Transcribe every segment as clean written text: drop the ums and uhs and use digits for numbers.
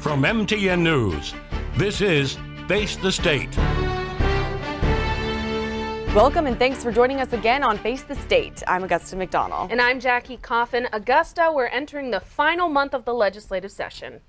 From MTN News, this is Face the State. Welcome and thanks for joining us again on Face the State. I'm Augusta McDonald. And I'm Jackie Coffin. Augusta, we're entering the final month of the legislative session.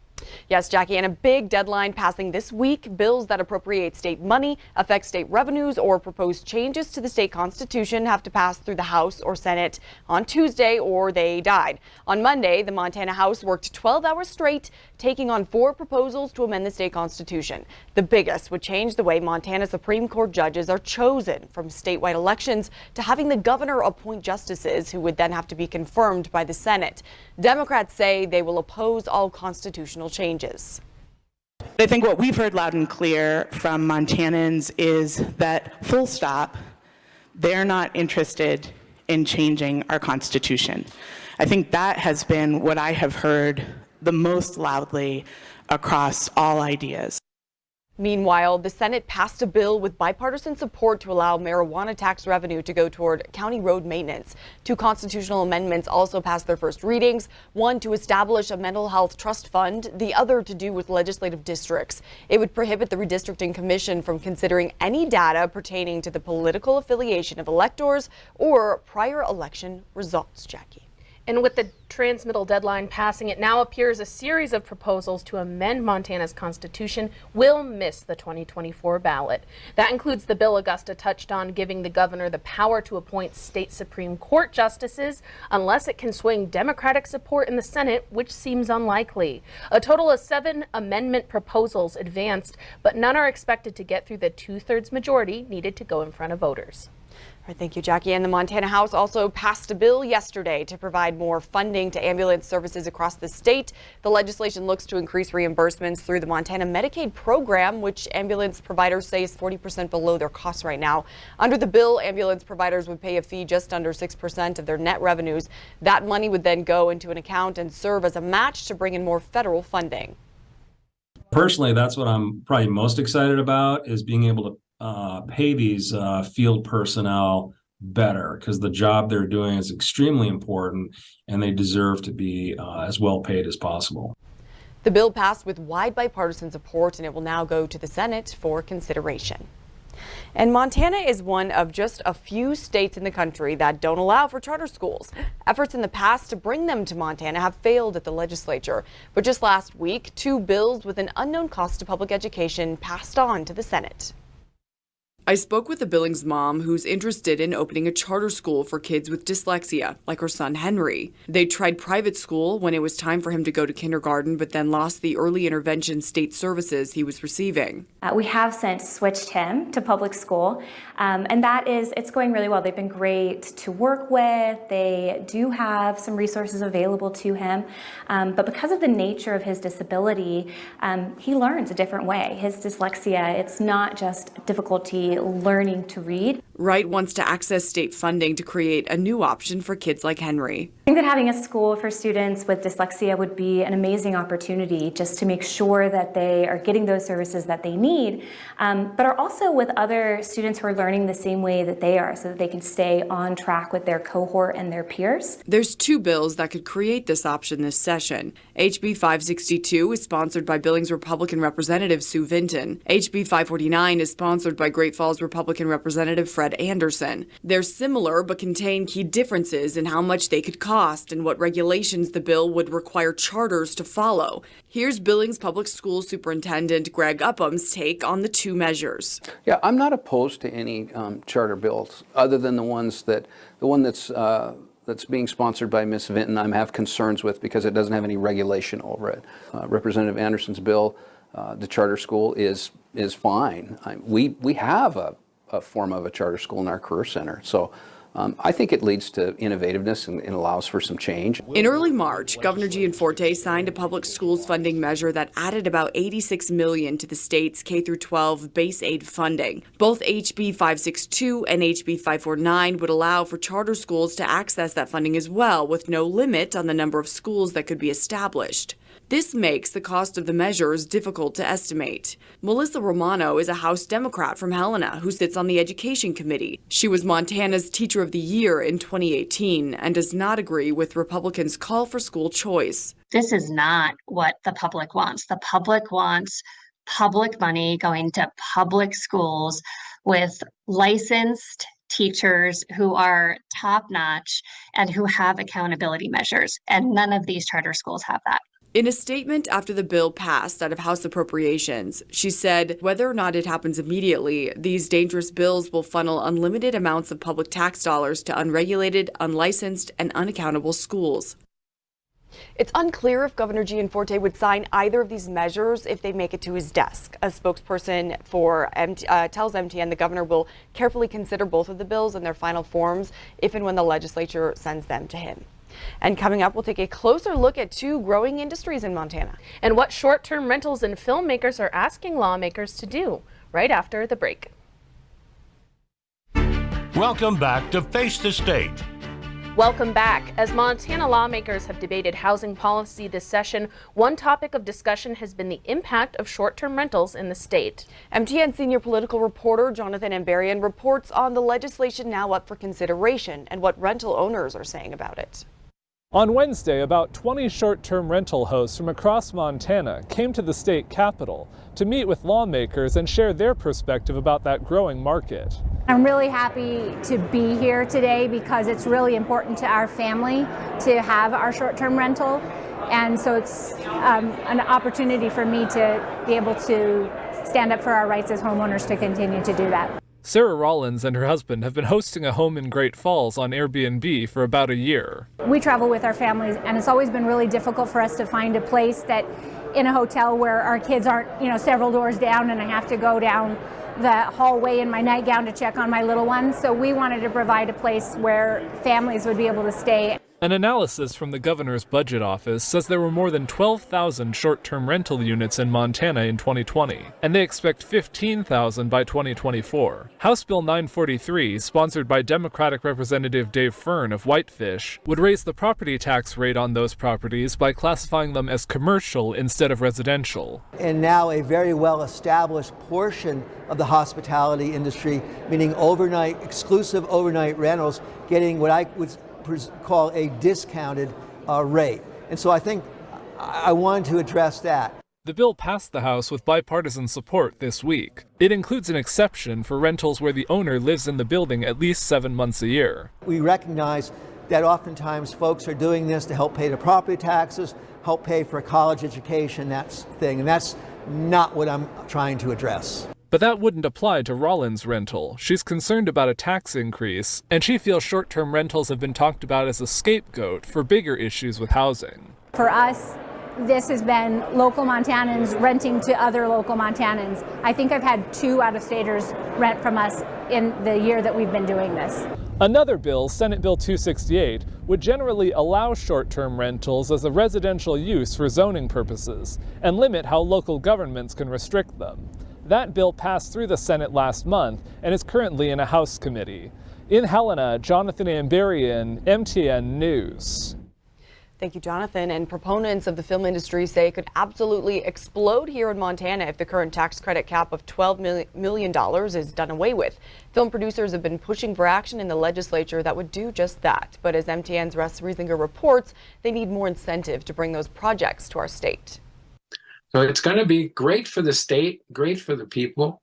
Yes, Jackie, and a big deadline passing this week. Bills that appropriate state money, affect state revenues, or propose changes to the state constitution have to pass through the House or Senate on Tuesday or they died. On Monday, the Montana House worked 12 hours straight, taking on 4 proposals to amend the state constitution. The biggest would change the way Montana Supreme Court judges are chosen, from statewide elections to having the governor appoint justices who would then have to be confirmed by the Senate. Democrats say they will oppose all constitutional changes. I think what we've heard loud and clear from Montanans is that, full stop, they're not interested in changing our Constitution. I think that has been what I have heard the most loudly across all ideas. Meanwhile, the Senate passed a bill with bipartisan support to allow marijuana tax revenue to go toward county road maintenance. 2 constitutional amendments also passed their first readings, one to establish a mental health trust fund, the other to do with legislative districts. It would prohibit the redistricting commission from considering any data pertaining to the political affiliation of electors or prior election results, Jackie. And with the transmittal deadline passing, it now appears a series of proposals to amend Montana's constitution will miss the 2024 ballot. That includes the bill Augusta touched on, giving the governor the power to appoint state Supreme Court justices unless it can swing Democratic support in the Senate, which seems unlikely. A total of 7 amendment proposals advanced, but none are expected to get through the 2/3 majority needed to go in front of voters. All right, thank you, Jackie. And the Montana House also passed a bill yesterday to provide more funding to ambulance services across the state. The legislation looks to increase reimbursements through the Montana Medicaid program, which ambulance providers say is 40% below their costs right now. Under the bill, ambulance providers would pay a fee just under 6% of their net revenues. That money would then go into an account and serve as a match to bring in more federal funding. Personally, that's what I'm probably most excited about, is being able to pay these field personnel better, because the job they're doing is extremely important and they deserve to be as well paid as possible. The bill passed with wide bipartisan support and it will now go to the Senate for consideration. And Montana is one of just a few states in the country that don't allow for charter schools. Efforts in the past to bring them to Montana have failed at the legislature. But just last week, 2 bills with an unknown cost to public education passed on to the Senate. I spoke with a Billings mom who's interested in opening a charter school for kids with dyslexia, like her son Henry. They tried private school when it was time for him to go to kindergarten, but then lost the early intervention state services he was receiving. We have since switched him to public school, and it's going really well. They've been great to work with. They do have some resources available to him, but because of the nature of his disability, he learns a different way. His dyslexia, it's not just difficulty learning to read. Wright wants to access state funding to create a new option for kids like Henry. I think that having a school for students with dyslexia would be an amazing opportunity just to make sure that they are getting those services that they need, but are also with other students who are learning the same way that they are, so that they can stay on track with their cohort and their peers. There's 2 bills that could create this option this session. HB 562 is sponsored by Billings Republican Representative Sue Vinton. HB 549 is sponsored by Great Falls Republican Representative Fred Anderson. They're similar but contain key differences in how much they could cost and what regulations the bill would require charters to follow. Here's Billings Public Schools Superintendent Greg Upham's take on the 2 measures. Yeah, I'm not opposed to any charter bills other than the one that's being sponsored by Ms. Vinton. I have concerns with because it doesn't have any regulation over it. Representative Anderson's bill, the charter school is fine. We have a form of a charter school in our career center, so I think it leads to innovativeness and allows for some change. In early March, Governor Gianforte signed a public schools funding measure that added about $86 million to the state's K-12 base aid funding. Both HB 562 and HB 549 would allow for charter schools to access that funding as well, with no limit on the number of schools that could be established. This makes the cost of the measures difficult to estimate. Melissa Romano is a House Democrat from Helena who sits on the Education Committee. She was Montana's Teacher of the Year in 2018 and does not agree with Republicans' call for school choice. This is not what the public wants. The public wants public money going to public schools with licensed teachers who are top-notch and who have accountability measures. And none of these charter schools have that. In a statement after the bill passed out of House Appropriations, she said whether or not it happens immediately, these dangerous bills will funnel unlimited amounts of public tax dollars to unregulated, unlicensed, and unaccountable schools. It's unclear if Governor Gianforte would sign either of these measures if they make it to his desk. A spokesperson for tells MTN the governor will carefully consider both of the bills in their final forms if and when the legislature sends them to him. And coming up, we'll take a closer look at two growing industries in Montana. And what short-term rentals and filmmakers are asking lawmakers to do right after the break. Welcome back to Face the State. Welcome back. As Montana lawmakers have debated housing policy this session, one topic of discussion has been the impact of short-term rentals in the state. MTN senior political reporter Jonathan Ambarian reports on the legislation now up for consideration and what rental owners are saying about it. On Wednesday, about 20 short-term rental hosts from across Montana came to the state capitol to meet with lawmakers and share their perspective about that growing market. I'm really happy to be here today because it's really important to our family to have our short-term rental. And so it's an opportunity for me to be able to stand up for our rights as homeowners to continue to do that. Sarah Rollins and her husband have been hosting a home in Great Falls on Airbnb for about a year. We travel with our families, and it's always been really difficult for us to find a place that in a hotel where our kids aren't, several doors down and I have to go down the hallway in my nightgown to check on my little ones. So we wanted to provide a place where families would be able to stay. An analysis from the governor's budget office says there were more than 12,000 short-term rental units in Montana in 2020, and they expect 15,000 by 2024. House Bill 943, sponsored by Democratic Representative Dave Fern of Whitefish, would raise the property tax rate on those properties by classifying them as commercial instead of residential. And now a very well-established portion of the hospitality industry, meaning exclusive overnight rentals, getting what I would call a discounted rate. And so I think I wanted to address that. The bill passed the House with bipartisan support this week. It includes an exception for rentals where the owner lives in the building at least 7 months a year. We recognize that oftentimes folks are doing this to help pay the property taxes, help pay for a college education, that thing, and that's not what I'm trying to address. But that wouldn't apply to Rollins' rental. She's concerned about a tax increase, and she feels short-term rentals have been talked about as a scapegoat for bigger issues with housing. For us, this has been local Montanans renting to other local Montanans. I think I've had 2 out-of-staters rent from us in the year that we've been doing this. Another bill, Senate Bill 268, would generally allow short-term rentals as a residential use for zoning purposes and limit how local governments can restrict them. That bill passed through the Senate last month and is currently in a House committee. In Helena, Jonathan Ambarian, MTN News. Thank you, Jonathan. And proponents of the film industry say it could absolutely explode here in Montana if the current tax credit cap of $12 million is done away with. Film producers have been pushing for action in the legislature that would do just that. But as MTN's Russ Riesinger reports, they need more incentive to bring those projects to our state. So it's going to be great for the state, great for the people.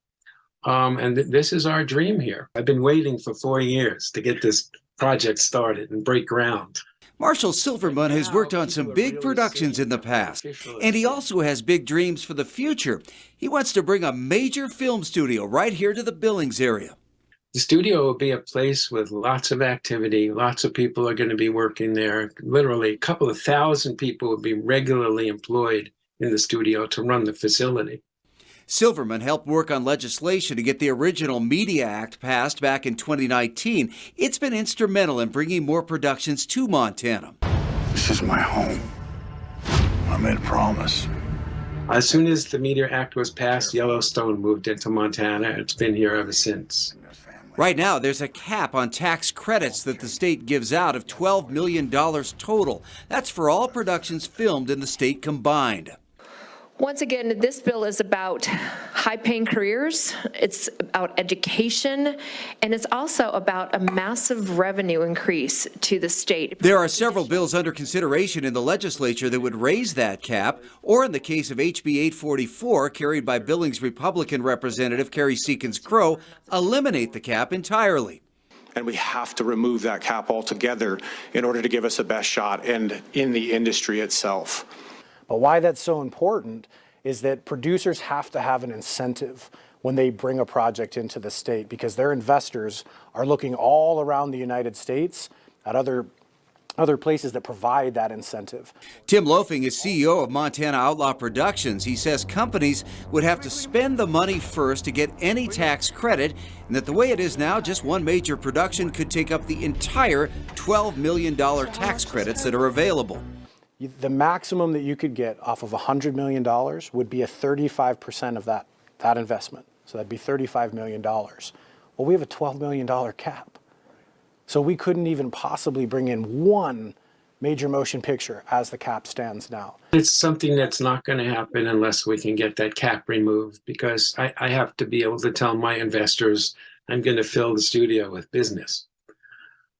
And this is our dream here. I've been waiting for 4 years to get this project started and break ground. Marshall Silverman has worked on some big productions in the past, and he also has big dreams for the future. He wants to bring a major film studio right here to the Billings area. The studio will be a place with lots of activity. Lots of people are going to be working there. Literally a couple of thousand people will be regularly employed in the studio to run the facility. Silverman helped work on legislation to get the original Media Act passed back in 2019. It's been instrumental in bringing more productions to Montana. This is my home. I made a promise. As soon as the Media Act was passed, Yellowstone moved into Montana. It's been here ever since. Right now, there's a cap on tax credits that the state gives out of $12 million total. That's for all productions filmed in the state combined. Once again, this bill is about high-paying careers, it's about education, and it's also about a massive revenue increase to the state. There are several bills under consideration in the legislature that would raise that cap, or in the case of HB 844, carried by Billings Republican Representative Carrie Seekins-Crow, eliminate the cap entirely. And we have to remove that cap altogether in order to give us the best shot and in the industry itself. But why that's so important is that producers have to have an incentive when they bring a project into the state, because their investors are looking all around the United States at other places that provide that incentive. Tim Loafing is CEO of Montana Outlaw Productions. He says companies would have to spend the money first to get any tax credit, and that the way it is now, just one major production could take up the entire $12 million tax credits that are available. The maximum that you could get off of $100 million would be a 35% of that investment. So that'd be $35 million. Well, we have a $12 million cap. So we couldn't even possibly bring in one major motion picture as the cap stands now. It's something that's not going to happen unless we can get that cap removed, because I have to be able to tell my investors I'm going to fill the studio with business.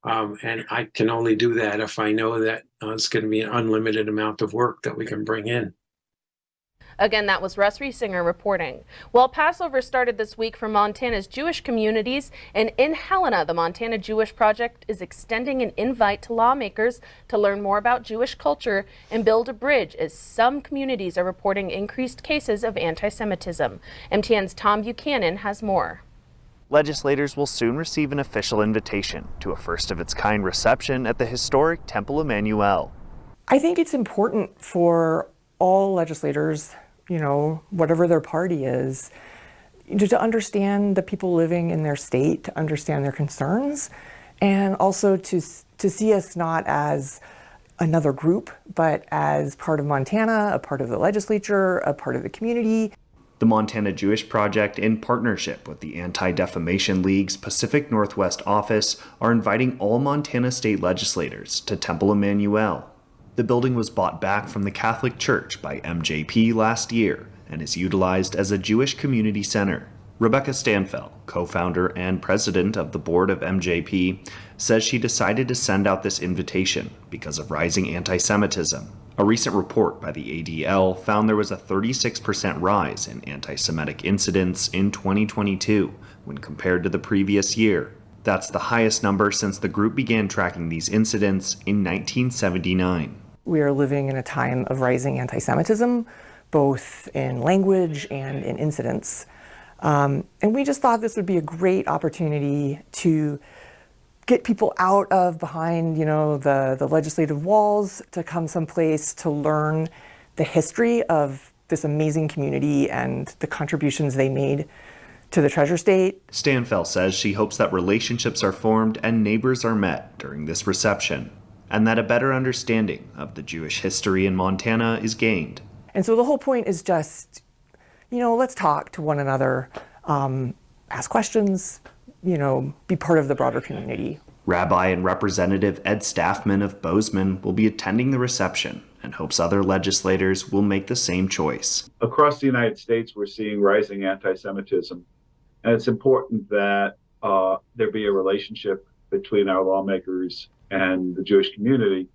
And I can only do that if I know that it's going to be an unlimited amount of work that we can bring in. Again, that was Russ Riesinger reporting. Well, Passover started this week for Montana's Jewish communities, and in Helena, the Montana Jewish Project is extending an invite to lawmakers to learn more about Jewish culture and build a bridge, as some communities are reporting increased cases of anti-Semitism. MTN's Tom Buchanan has more. Legislators will soon receive an official invitation to a first-of-its-kind reception at the historic Temple Emmanuel. I think it's important for all legislators, whatever their party is, to understand the people living in their state, to understand their concerns, and also to see us not as another group, but as part of Montana, a part of the legislature, a part of the community. The Montana Jewish Project, in partnership with the Anti-Defamation League's Pacific Northwest office, are inviting all Montana state legislators to Temple Emmanuel. The building was bought back from the Catholic Church by MJP last year and is utilized as a Jewish community center. Rebecca Stanfel, co-founder and president of the board of MJP, says she decided to send out this invitation because of rising anti-Semitism. A recent report by the ADL found there was a 36% rise in anti-Semitic incidents in 2022 when compared to the previous year. That's the highest number since the group began tracking these incidents in 1979. We are living in a time of rising anti-Semitism, both in language and in incidents. And we just thought this would be a great opportunity to get people out of behind, the legislative walls, to come someplace to learn the history of this amazing community and the contributions they made to the Treasure State. Stanfel says she hopes that relationships are formed and neighbors are met during this reception, and that a better understanding of the Jewish history in Montana is gained. And so the whole point is just, let's talk to one another, ask questions, be part of the broader community. Rabbi and Representative Ed Staffman of Bozeman will be attending the reception and hopes other legislators will make the same choice. Across the United States, we're seeing rising anti-Semitism, and it's important that there be a relationship between our lawmakers and the Jewish community.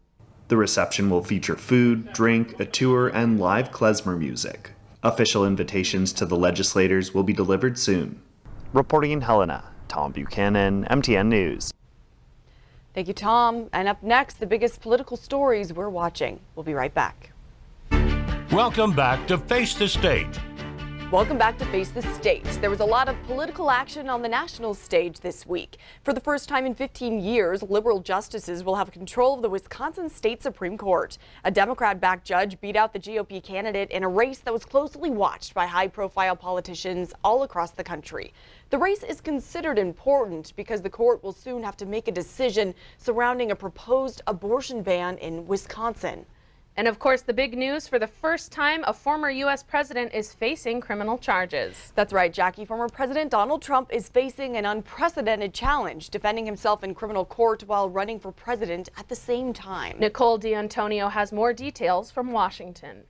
The reception will feature food, drink, a tour, and live klezmer music. Official invitations to the legislators will be delivered soon. Reporting in Helena, Tom Buchanan, MTN News. Thank you, Tom. And up next, the biggest political stories we're watching. We'll be right back. Welcome back to Face the State. Welcome back to Face the State. There was a lot of political action on the national stage this week. For the first time in 15 years, liberal justices will have control of the Wisconsin State Supreme Court. A Democrat-backed judge beat out the GOP candidate in a race that was closely watched by high-profile politicians all across the country. The race is considered important because the court will soon have to make a decision surrounding a proposed abortion ban in Wisconsin. And of course, the big news: for the first time, a former U.S. president is facing criminal charges. That's right, Jackie. Former President Donald Trump is facing an unprecedented challenge, defending himself in criminal court while running for president at the same time. Nicole D'Antonio has more details from Washington.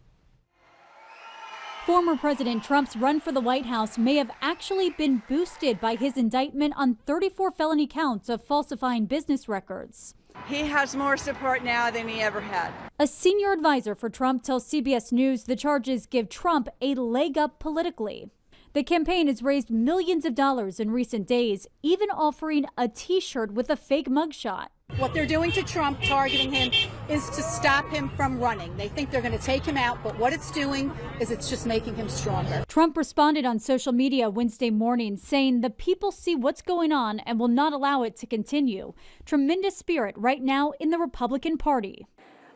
Former President Trump's run for the White House may have actually been boosted by his indictment on 34 felony counts of falsifying business records. He has more support now than he ever had. A senior advisor for Trump tells CBS News the charges give Trump a leg up politically. The campaign has raised millions of dollars in recent days, even offering a T-shirt with a fake mugshot. What they're doing to Trump, targeting him, is to stop him from running. They think they're going to take him out, but what it's doing is it's just making him stronger. Trump responded on social media Wednesday morning, saying the people see what's going on and will not allow it to continue. Tremendous spirit right now in the Republican Party.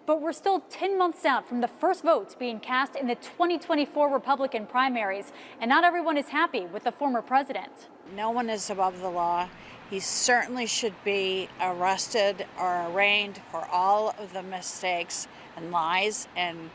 But we're still 10 months out from the first votes being cast in the 2024 Republican primaries, and not everyone is happy with the former president. No one is above the law. He certainly should be arrested or arraigned for all of the mistakes and lies and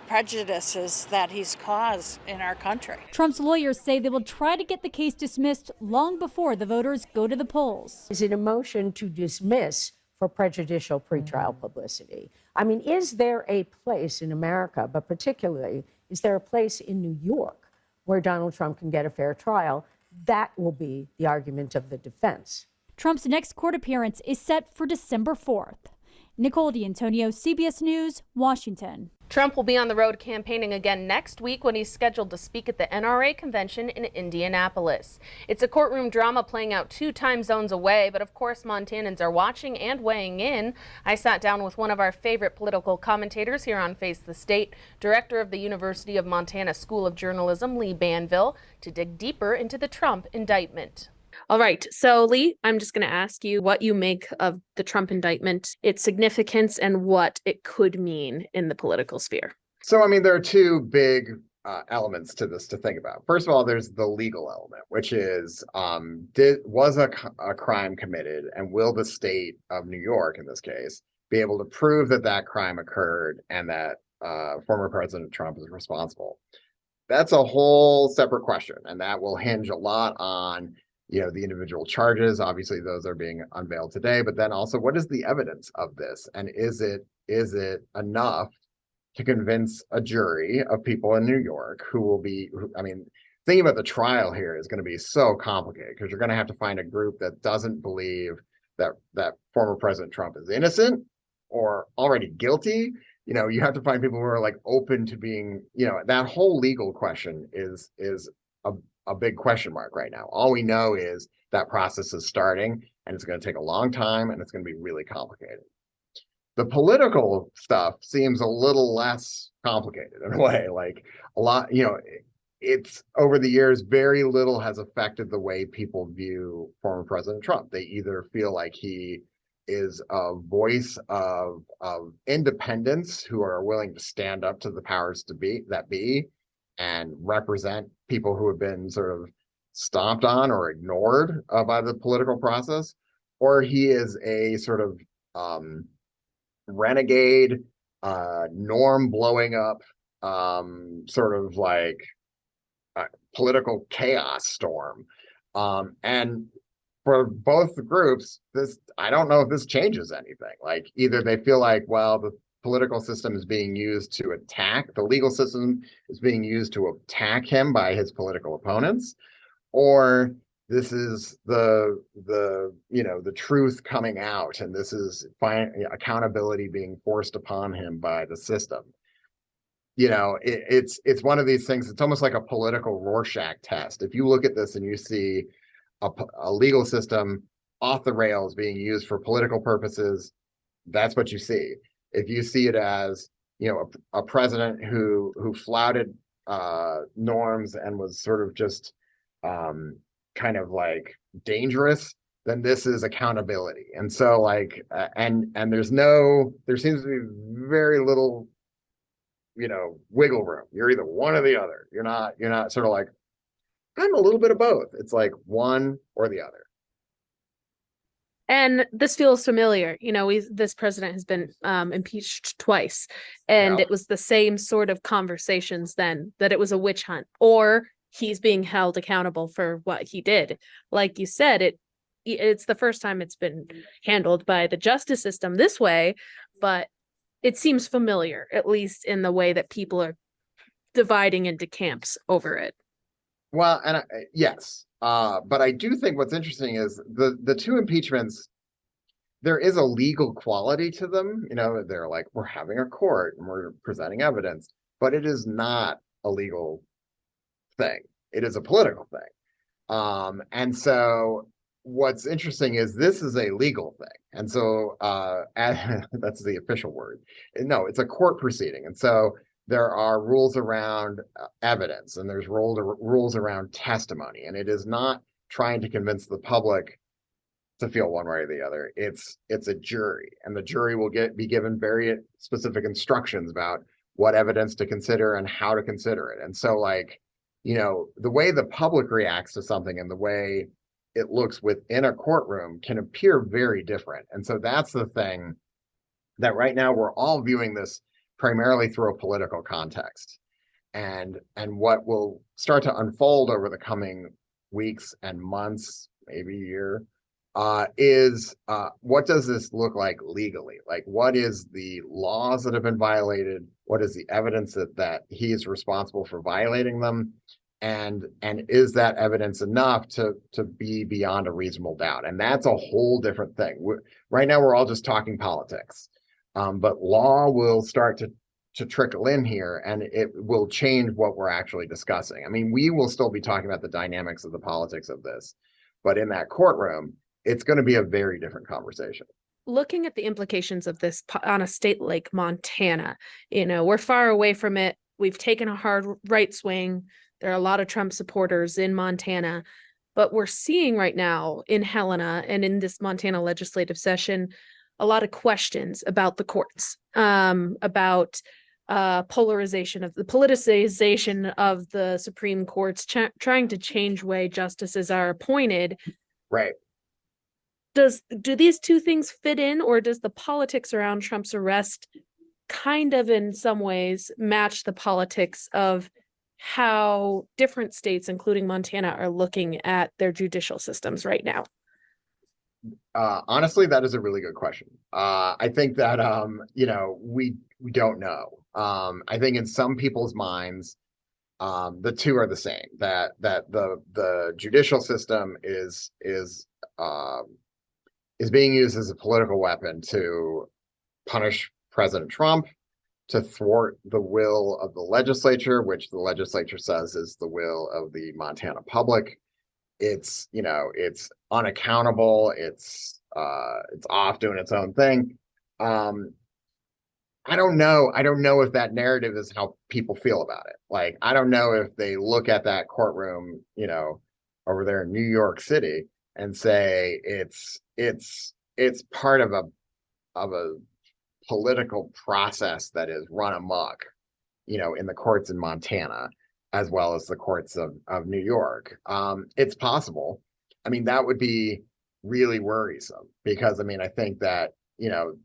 prejudices that he's caused in our country. Trump's lawyers say they will try to get the case dismissed long before the voters go to the polls. Is it a motion to dismiss for prejudicial pretrial publicity? I mean, is there a place in America, but particularly, is there a place in New York where Donald Trump can get a fair trial? That will be the argument of the defense. Trump's next court appearance is set for December 4th. Nicole D'Antonio, CBS News, Washington. Trump will be on the road campaigning again next week when he's scheduled to speak at the NRA convention in Indianapolis. It's a courtroom drama playing out 2 time zones away, but of course Montanans are watching and weighing in. I sat down with one of our favorite political commentators here on Face the State, director of the University of Montana School of Journalism, Lee Banville, to dig deeper into the Trump indictment. All right. So, Lee, I'm just going to ask you what you make of the Trump indictment, its significance, and what it could mean in the political sphere. So, I mean, there are 2 big elements to this to think about. First of all, there's the legal element, which is, was a crime committed, and will the state of New York, in this case, be able to prove that that crime occurred and that former President Trump is responsible? That's a whole separate question, and that will hinge a lot on the individual charges. Obviously, those are being unveiled today, but then also, what is the evidence of this? And is it enough to convince a jury of people in New York who will be, I mean, thinking about the trial here is going to be so complicated, because you're going to have to find a group that doesn't believe that former President Trump is innocent or already guilty. You have to find people who are like open to being, that whole legal question is a big question mark right now. All we know is that process is starting, and it's going to take a long time, and it's going to be really complicated. The political stuff seems a little less complicated in a way. Like a lot, it's over the years, very little has affected the way people view former President Trump. They either feel like he is a voice of independents who are willing to stand up to the powers that be and represent people who have been sort of stomped on or ignored by the political process, or he is a sort of renegade, norm blowing up, sort of like political chaos storm. And for both the groups, I don't know if this changes anything. Like, either they feel like, well, the political system is being used to attack, the legal system is being used to attack him by his political opponents, or this is the truth coming out, and this is accountability being forced upon him by the system. It's one of these things. It's almost like a political Rorschach test. If you look at this and you see a legal system off the rails being used for political purposes, that's what you see. If you see it as, a president who flouted norms and was sort of just kind of like dangerous, then this is accountability. And so and there seems to be very little, wiggle room. You're either one or the other. You're not sort of like, I'm a little bit of both. It's like one or the other. And this feels familiar. This president has been impeached twice, and It was the same sort of conversations then, that it was a witch hunt, or he's being held accountable for what he did. Like you said, it's the first time it's been handled by the justice system this way, but it seems familiar, at least in the way that people are dividing into camps over it. Well, and yes, but I do think what's interesting is the two impeachments. There is a legal quality to them. You know, they're like, we're having a court and we're presenting evidence, but it is not a legal thing. It is a political thing. And so what's interesting is this is a legal thing. And so that's the official word. No, it's a court proceeding. And so there are rules around evidence and there's rules around testimony. And it is not trying to convince the public to feel one way or the other. It's a jury, and the jury will be given very specific instructions about what evidence to consider and how to consider it. And so, like, you know, the way the public reacts to something and the way it looks within a courtroom can appear very different. And so that's the thing that right now we're all viewing this primarily through a political context. And what will start to unfold over the coming weeks and months, maybe year, is what does this look like legally? Like, what is the laws that have been violated? What is the evidence that he is responsible for violating them? And is that evidence enough to be beyond a reasonable doubt? And that's a whole different thing. Right now, we're all just talking politics, but law will start to trickle in here, and it will change what we're actually discussing. I mean, we will still be talking about the dynamics of the politics of this, but in that courtroom, it's going to be a very different conversation. Looking at the implications of this on a state like Montana, you know, we're far away from it. We've taken a hard right swing. There are a lot of Trump supporters in Montana, but we're seeing right now in Helena and in this Montana legislative session, a lot of questions about the courts, about politicization of the Supreme Court's trying to change way justices are appointed. Right. Do these two things fit in, or does the politics around Trump's arrest kind of in some ways match the politics of how different states, including Montana, are looking at their judicial systems right now? Honestly, that is a really good question. I think that you know, we don't know. I think in some people's minds, the two are the same. That the judicial system is being used as a political weapon to punish President Trump, to thwart the will of the legislature, which the legislature says is the will of the Montana public. It's, you know, it's unaccountable. It's off doing its own thing. I don't know if that narrative is how people feel about it. Like, I don't know if they look at that courtroom, you know, over there in New York City and say it's part of a political process that is run amok, you know, in the courts in Montana, as well as the courts of New York. It's possible. I mean, that would be really worrisome because, I mean, I think that, you know,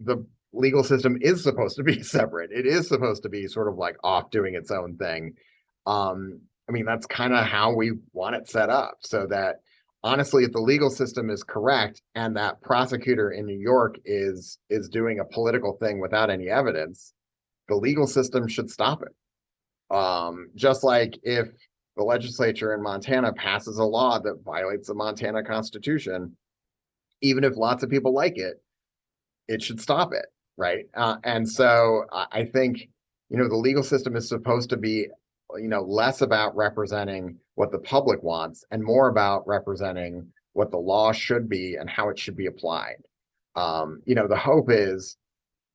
the legal system is supposed to be separate. It is supposed to be sort of like off doing its own thing. I mean, that's kind of how we want it set up, so that honestly, if the legal system is correct and that prosecutor in New York is doing a political thing without any evidence, the legal system should stop it. Just like if the legislature in Montana passes a law that violates the Montana Constitution, even if lots of people like it, it should stop it, right? And so I think, you know, the legal system is supposed to be, you know, less about representing what the public wants and more about representing what the law should be and how it should be applied. You know, the hope is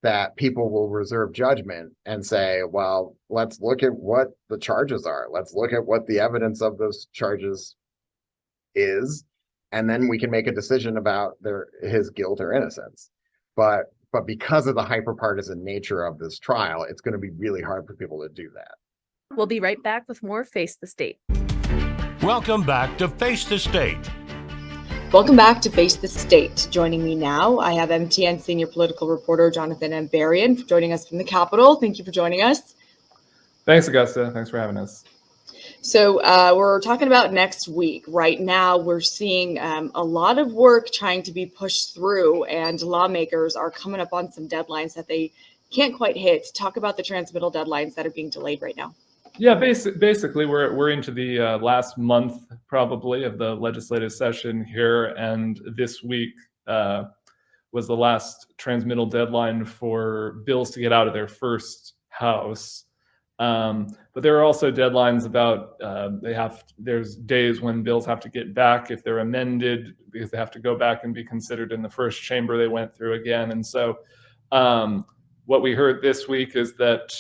that people will reserve judgment and say, well, let's look at what the charges are. Let's look at what the evidence of those charges is, and then we can make a decision about his guilt or innocence. But because of the hyper-partisan nature of this trial, it's going to be really hard for people to do that. We'll be right back with more Face the State. Welcome back to Face the State. Welcome back to Face the State. Joining me now, I have MTN senior political reporter Jonathan Ambarian joining us from the Capitol. Thank you for joining us. Thanks, Augusta. Thanks for having us. So we're talking about next week. Right now, we're seeing a lot of work trying to be pushed through, and lawmakers are coming up on some deadlines that they can't quite hit. Talk about the transmittal deadlines that are being delayed right now. Yeah, basically, we're into the last month probably of the legislative session here, and this week was the last transmittal deadline for bills to get out of their first house. But there are also deadlines about there's days when bills have to get back if they're amended, because they have to go back and be considered in the first chamber they went through again. And so what we heard this week is that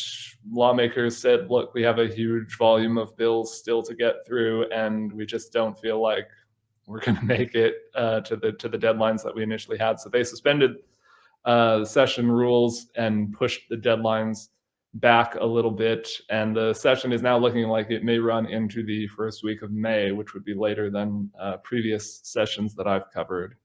lawmakers said, look, we have a huge volume of bills still to get through, and we just don't feel like we're going to make it to the deadlines that we initially had. So they suspended the session rules and pushed the deadlines back a little bit. And the session is now looking like it may run into the first week of May, which would be later than previous sessions that I've covered.